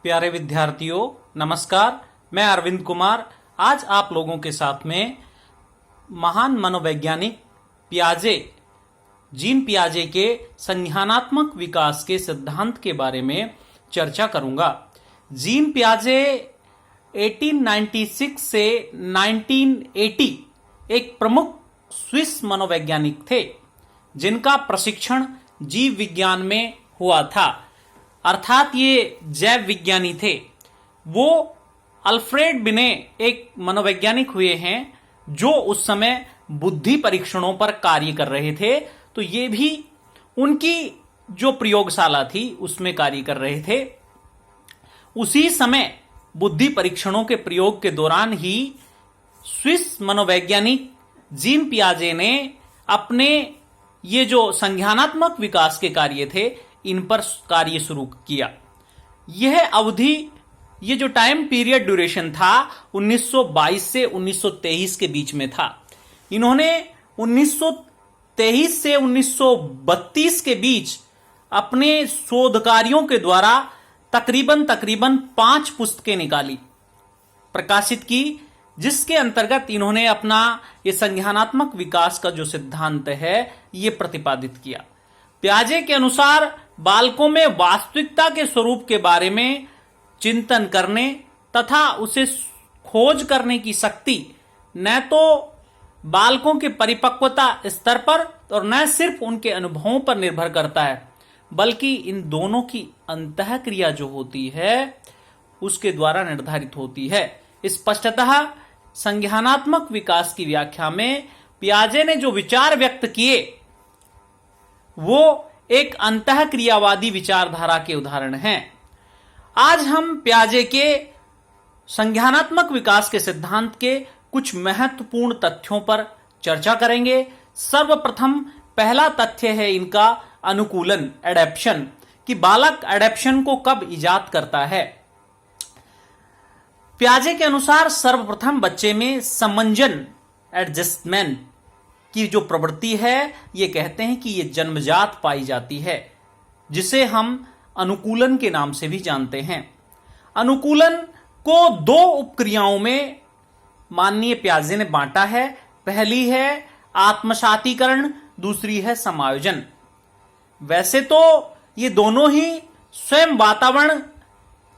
प्यारे विद्यार्थियों, नमस्कार। मैं अरविंद कुमार आज आप लोगों के साथ में महान मनोवैज्ञानिक पियाजे, जीन पियाजे के संज्ञानात्मक विकास के सिद्धांत के बारे में चर्चा करूंगा। जीन पियाजे 1896 से 1980 एक प्रमुख स्विस मनोवैज्ञानिक थे, जिनका प्रशिक्षण जीव विज्ञान में हुआ था, अर्थात ये जैव विज्ञानी थे। वो अल्फ्रेड बिने एक मनोवैज्ञानिक हुए हैं जो उस समय बुद्धि परीक्षणों पर कार्य कर रहे थे, तो ये भी उनकी जो प्रयोगशाला थी उसमें कार्य कर रहे थे। उसी समय बुद्धि परीक्षणों के प्रयोग के दौरान ही स्विस मनोवैज्ञानिक जीन पियाजे ने अपने ये जो संज्ञानात्मक विकास के कार्य थे इन पर कार्य शुरू किया। यह अवधि, ये जो टाइम पीरियड ड्यूरेशन था 1922 से 1923 के बीच में था। इन्होंने 1923 से 1932 के बीच अपने शोध कार्यों के द्वारा तकरीबन 5 पुस्तकें निकाली, प्रकाशित की, जिसके अंतर्गत इन्होंने अपना ये संज्ञानात्मक विकास का जो सिद्धांत है ये प्रतिपादित किया। पियाजे के अनुसार बालकों में वास्तविकता के स्वरूप के बारे में चिंतन करने तथा उसे खोज करने की शक्ति न तो बालकों के परिपक्वता स्तर पर और न सिर्फ उनके अनुभवों पर निर्भर करता है, बल्कि इन दोनों की अंतःक्रिया जो होती है उसके द्वारा निर्धारित होती है। स्पष्टतः संज्ञानात्मक विकास की व्याख्या में पियाजे ने जो विचार व्यक्त किए वो एक अंतःक्रियावादी विचारधारा के उदाहरण हैं। आज हम पियाजे के संज्ञानात्मक विकास के सिद्धांत के कुछ महत्वपूर्ण तथ्यों पर चर्चा करेंगे। सर्वप्रथम पहला तथ्य है इनका अनुकूलन, एडेप्शन, कि बालक एडेप्शन को कब इजाद करता है। पियाजे के अनुसार सर्वप्रथम बच्चे में समंजन, एडजस्टमेंट की जो प्रवृत्ति है ये कहते हैं कि ये जन्मजात पाई जाती है, जिसे हम अनुकूलन के नाम से भी जानते हैं। अनुकूलन को 2 उपक्रियाओं में माननीय पियाजे ने बांटा है। पहली है आत्मसातीकरण, दूसरी है समायोजन। वैसे तो ये दोनों ही स्वयं वातावरण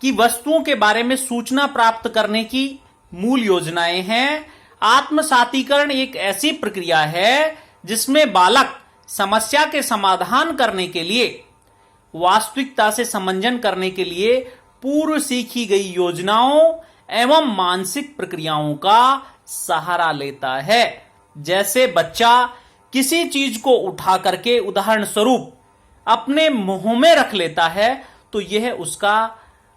की वस्तुओं के बारे में सूचना प्राप्त करने की मूल योजनाएं हैं। आत्मसातीकरण एक ऐसी प्रक्रिया है जिसमें बालक समस्या के समाधान करने के लिए, वास्तविकता से समंजन करने के लिए पूर्व सीखी गई योजनाओं एवं मानसिक प्रक्रियाओं का सहारा लेता है। जैसे बच्चा किसी चीज को उठा करके उदाहरण स्वरूप अपने मुंह में रख लेता है, तो यह उसका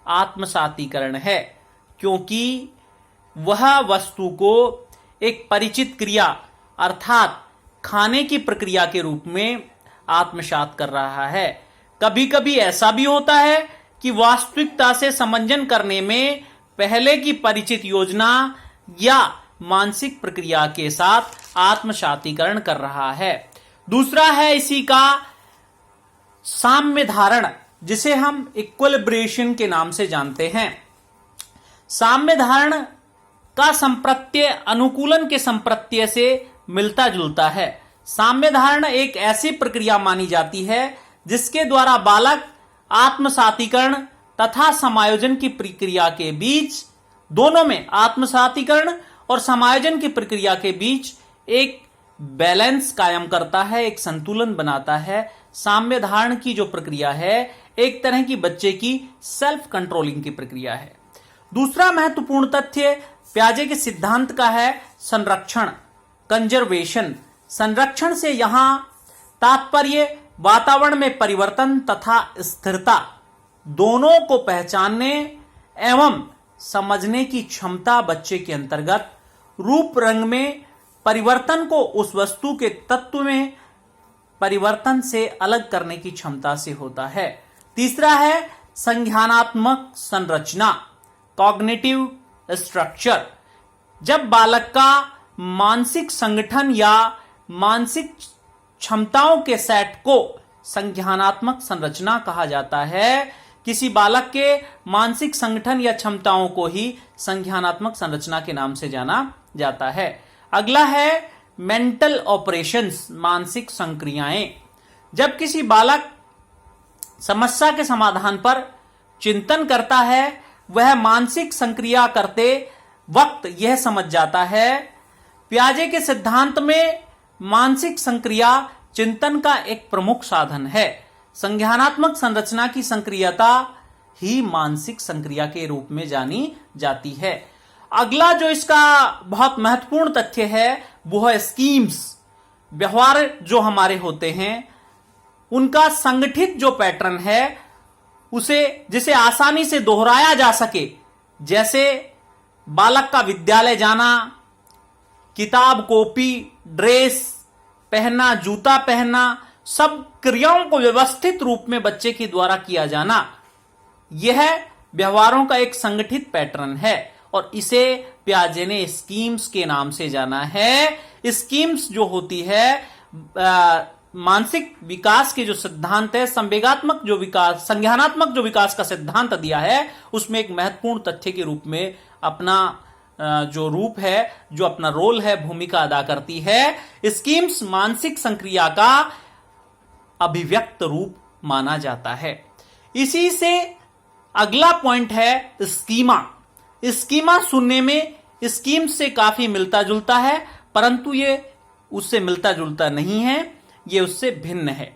आत्मसातीकरण है, क्योंकि वह वस्तु को एक परिचित क्रिया अर्थात खाने की प्रक्रिया के रूप में आत्मसात कर रहा है। कभी कभी ऐसा भी होता है कि वास्तविकता से समंजन करने में पहले की परिचित योजना या मानसिक प्रक्रिया के साथ आत्मसातीकरण कर रहा है। दूसरा है इसी का साम्य धारण, जिसे हम इक्विलिब्रेशन के नाम से जानते हैं। साम्य धारण का संप्रत्यय अनुकूलन के संप्रत्यय से मिलता जुलता है। साम्य धारण एक ऐसी प्रक्रिया मानी जाती है जिसके द्वारा बालक आत्मसातीकरण तथा समायोजन की प्रक्रिया के बीच, दोनों में आत्मसातीकरण और समायोजन की प्रक्रिया के बीच एक बैलेंस कायम करता है, एक संतुलन बनाता है। साम्य धारण की जो प्रक्रिया है एक तरह की बच्चे की सेल्फ कंट्रोलिंग की प्रक्रिया है। दूसरा महत्वपूर्ण तथ्य पियाजे के सिद्धांत का है संरक्षण, कंजर्वेशन। संरक्षण से यहां तात्पर्य वातावरण में परिवर्तन तथा स्थिरता दोनों को पहचानने एवं समझने की क्षमता बच्चे के अंतर्गत रूप रंग में परिवर्तन को उस वस्तु के तत्व में परिवर्तन से अलग करने की क्षमता से होता है। तीसरा है संज्ञानात्मक संरचना, कॉग्निटिव स्ट्रक्चर। जब बालक का मानसिक संगठन या मानसिक क्षमताओं के सेट को संज्ञानात्मक संरचना कहा जाता है, किसी बालक के मानसिक संगठन या क्षमताओं को ही संज्ञानात्मक संरचना के नाम से जाना जाता है। अगला है मेंटल ऑपरेशंस, मानसिक संक्रियाएं। जब किसी बालक समस्या के समाधान पर चिंतन करता है, वह मानसिक संक्रिया करते वक्त यह समझ जाता है। पियाजे के सिद्धांत में मानसिक संक्रिया चिंतन का एक प्रमुख साधन है। संज्ञानात्मक संरचना की संक्रियता ही मानसिक संक्रिया के रूप में जानी जाती है। अगला जो इसका बहुत महत्वपूर्ण तथ्य है वो है स्कीम्स। व्यवहार जो हमारे होते हैं उनका संगठित जो पैटर्न है उसे जिसे आसानी से दोहराया जा सके, जैसे बालक का विद्यालय जाना, किताब कॉपी ड्रेस पहनना, जूता पहनना, सब क्रियाओं को व्यवस्थित रूप में बच्चे के द्वारा किया जाना, यह व्यवहारों का एक संगठित पैटर्न है और इसे पियाजे ने स्कीम्स के नाम से जाना है। स्कीम्स जो होती है मानसिक विकास के जो सिद्धांत है, संवेगात्मक जो विकास, संज्ञानात्मक जो विकास का सिद्धांत दिया है, उसमें एक महत्वपूर्ण तथ्य के रूप में अपना जो रूप है, जो अपना रोल है, भूमिका अदा करती है। स्कीम्स मानसिक संक्रिया का अभिव्यक्त रूप माना जाता है। इसी से अगला पॉइंट है स्कीमा। स्कीमा सुनने में स्कीम से काफी मिलता जुलता है, परंतु ये उससे मिलता जुलता नहीं है, ये उससे भिन्न है।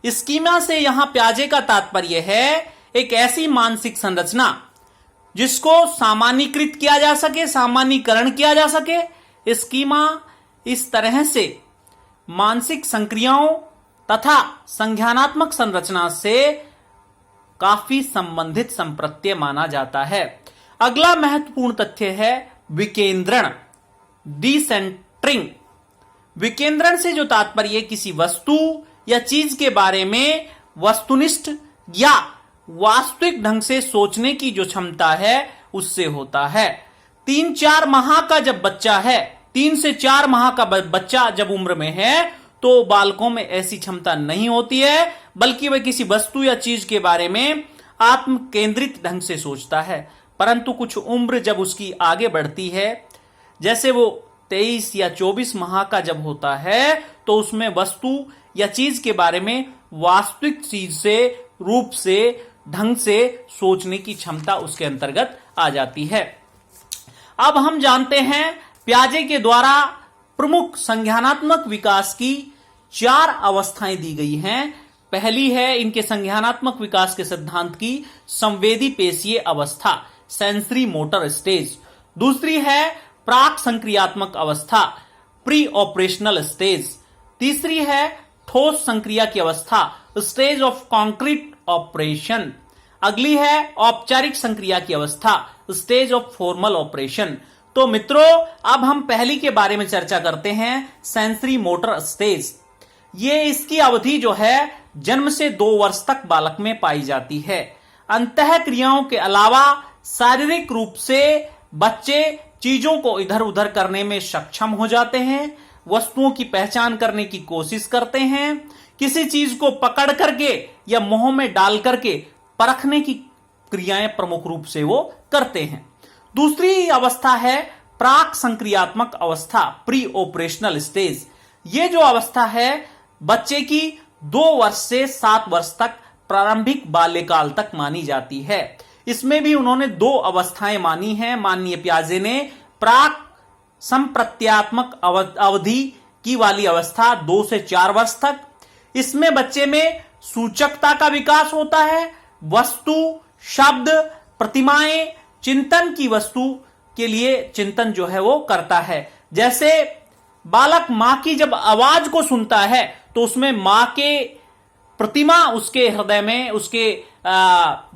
स्कीमा से यहां पियाजे का तात्पर्य है एक ऐसी मानसिक संरचना जिसको सामान्यीकृत किया जा सके, सामान्यीकरण किया जा सके। स्कीमा इस तरह से मानसिक संक्रियाओं तथा संज्ञानात्मक संरचना से काफी संबंधित संप्रत्यय माना जाता है। अगला महत्वपूर्ण तथ्य है विकेंद्रण, डिसेंटरिंग। विकेंद्रण से जो तात्पर्य किसी वस्तु या चीज के बारे में वस्तुनिष्ठ या वास्तविक ढंग से सोचने की जो क्षमता है उससे होता है। 3-4 माह का जब बच्चा है, 3 से 4 माह का बच्चा जब उम्र में है तो बालकों में ऐसी क्षमता नहीं होती है, बल्कि वह किसी वस्तु या चीज के बारे में आत्म केंद्रित ढंग से सोचता है। परंतु कुछ उम्र जब उसकी आगे बढ़ती है, जैसे वो 23 या 24 माह का जब होता है, तो उसमें वस्तु या चीज के बारे में वास्तविक चीज से, रूप से, ढंग से सोचने की क्षमता उसके अंतर्गत आ जाती है। अब हम जानते हैं पियाजे के द्वारा प्रमुख संज्ञानात्मक विकास की 4 अवस्थाएं दी गई हैं। पहली है इनके संज्ञानात्मक विकास के सिद्धांत की संवेदी पेशीय अवस्था, सेंसरी मोटर स्टेज। दूसरी है प्राक संक्रियात्मक अवस्था, प्री ऑपरेशनल स्टेज। तीसरी है ठोस संक्रिया की अवस्था, स्टेज ऑफ कॉन्क्रीट ऑपरेशन। अगली है औपचारिक संक्रिया की अवस्था, स्टेज ऑफ फॉर्मल ऑपरेशन। तो मित्रों, अब हम पहली के बारे में चर्चा करते हैं, सेंसरी मोटर स्टेज। ये इसकी अवधि जो है जन्म से 2 वर्ष तक बालक में पाई जाती है। अंतः क्रियाओं के अलावा शारीरिक रूप से बच्चे चीजों को इधर उधर करने में सक्षम हो जाते हैं, वस्तुओं की पहचान करने की कोशिश करते हैं, किसी चीज को पकड़ करके या मुंह में डाल करके परखने की क्रियाएं प्रमुख रूप से वो करते हैं। दूसरी अवस्था है प्राक संक्रियात्मक अवस्था, प्री ऑपरेशनल स्टेज। ये जो अवस्था है बच्चे की 2 वर्ष से 7 वर्ष तक प्रारंभिक बाल्यकाल तक मानी जाती है। इसमें भी उन्होंने 2 अवस्थाएं मानी हैं माननीय पियाजे ने। प्राक संप्रत्यात्मक अवधि की वाली अवस्था 2 से 4 वर्ष तक। इसमें बच्चे में सूचकता का विकास होता है, वस्तु, शब्द, प्रतिमाएं, चिंतन की वस्तु के लिए चिंतन जो है वो करता है। जैसे बालक मां की जब आवाज को सुनता है तो उसमें मां के प्रतिमा उसके हृदय में, उसके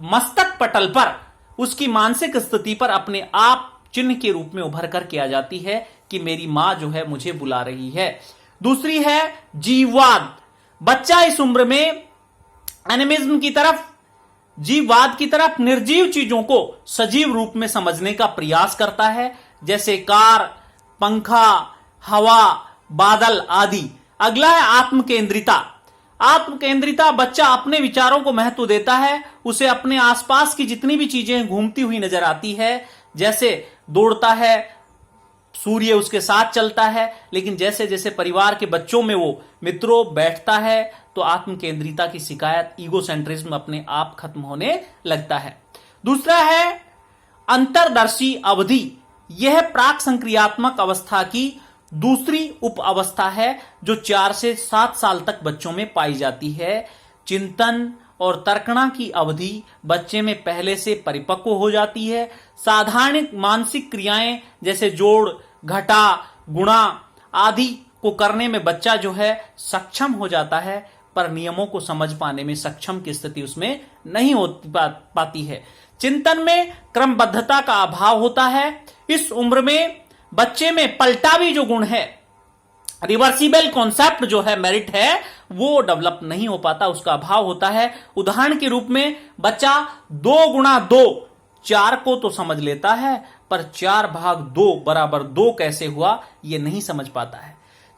मस्तक पटल पर, उसकी मानसिक स्थिति पर अपने आप चिन्ह के रूप में उभर कर के आ जाती है कि मेरी मां जो है मुझे बुला रही है। दूसरी है जीववाद। बच्चा इस उम्र में एनिमिज्म की तरफ, जीववाद की तरफ, निर्जीव चीजों को सजीव रूप में समझने का प्रयास करता है, जैसे कार, पंखा, हवा, बादल आदि। अगला है आत्म केंद्रिता। आत्मकेंद्रिता, बच्चा अपने विचारों को महत्व देता है, उसे अपने आसपास की जितनी भी चीजें घूमती हुई नजर आती है, जैसे दौड़ता है, सूर्य उसके साथ चलता है, लेकिन जैसे जैसे परिवार के बच्चों में वो मित्रों बैठता है तो आत्मकेंद्रिता की शिकायत, ईगोसेंट्रिज्म अपने आप खत्म होने लगता है। दूसरा है अंतर्दर्शी अवधि। यह प्राक संक्रियात्मक अवस्था की दूसरी उप अवस्था है जो 4 से 7 साल तक बच्चों में पाई जाती है। चिंतन और तर्कणा की अवधि बच्चे में पहले से परिपक्व हो जाती है। साधारण मानसिक क्रियाएं जैसे जोड़, घटा, गुणा आदि को करने में बच्चा जो है सक्षम हो जाता है, पर नियमों को समझ पाने में सक्षम की स्थिति उसमें नहीं हो पाती है। चिंतन में क्रमबद्धता का अभाव होता है। इस उम्र में बच्चे में पलटावी जो गुण है, रिवर्सिबल कॉन्सेप्ट जो है, मेरिट है, वो डेवलप नहीं हो पाता, उसका अभाव होता है। उदाहरण के रूप में बच्चा 2 गुणा 2 4 को तो समझ लेता है, पर 4 भाग 2 बराबर 2 कैसे हुआ ये नहीं समझ पाता है।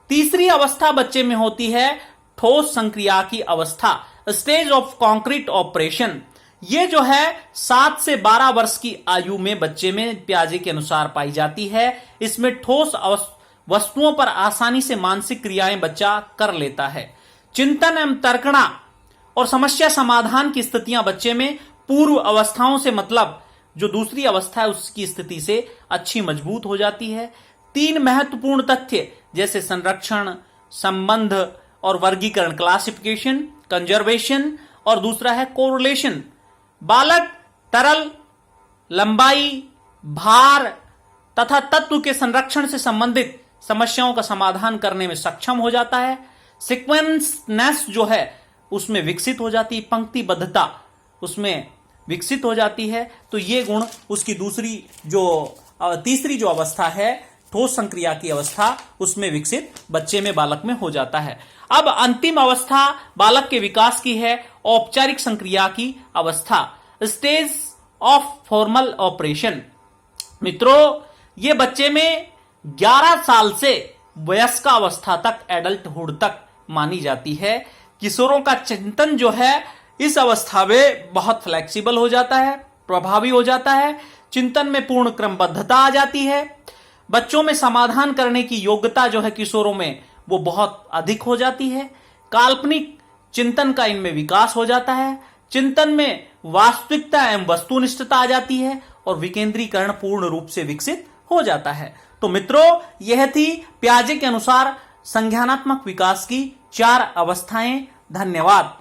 तीसरी अवस्था बच्चे में होती है ठोस संक्रिया की अवस्था, स्टेज ऑफ कॉन्क्रीट ऑपरेशन। ये जो है 7 से 12 वर्ष की आयु में बच्चे में पियाजे के अनुसार पाई जाती है। इसमें ठोस वस्तुओं पर आसानी से मानसिक क्रियाएं बच्चा कर लेता है। चिंतन एवं तर्कणा और समस्या समाधान की स्थितियां बच्चे में पूर्व अवस्थाओं से, मतलब जो दूसरी अवस्था है उसकी स्थिति से अच्छी मजबूत हो जाती है। 3 महत्वपूर्ण तथ्य जैसे संरक्षण, संबंध और वर्गीकरण, क्लासिफिकेशन, कंजर्वेशन, और दूसरा है कोरिलेशन। बालक तरल, लंबाई, भार तथा तत्व के संरक्षण से संबंधित समस्याओं का समाधान करने में सक्षम हो जाता है। सीक्वेंसनेस जो है उसमें विकसित हो जाती है, पंक्तिबद्धता उसमें विकसित हो जाती है। तो ये गुण उसकी तीसरी जो अवस्था है ठोस संक्रिया की अवस्था, उसमें विकसित बच्चे में, बालक में हो जाता है। अब अंतिम अवस्था बालक के विकास की है औपचारिक संक्रिया की अवस्था, स्टेज ऑफ फॉर्मल ऑपरेशन। मित्रों, ये बच्चे में 11 साल से वयस्कावस्था तक, एडल्टहुड तक मानी जाती है। किशोरों का चिंतन जो है इस अवस्था में बहुत फ्लेक्सिबल हो जाता है, प्रभावी हो जाता है। चिंतन में पूर्ण क्रमबद्धता आ जाती है। बच्चों में समाधान करने की योग्यता जो है किशोरों में वो बहुत अधिक हो जाती है। काल्पनिक चिंतन का इनमें विकास हो जाता है। चिंतन में वास्तविकता एवं वस्तुनिष्ठता आ जाती है और विकेंद्रीकरण पूर्ण रूप से विकसित हो जाता है। तो मित्रों, यह थी पियाजे के अनुसार संज्ञानात्मक विकास की 4 अवस्थाएं। धन्यवाद।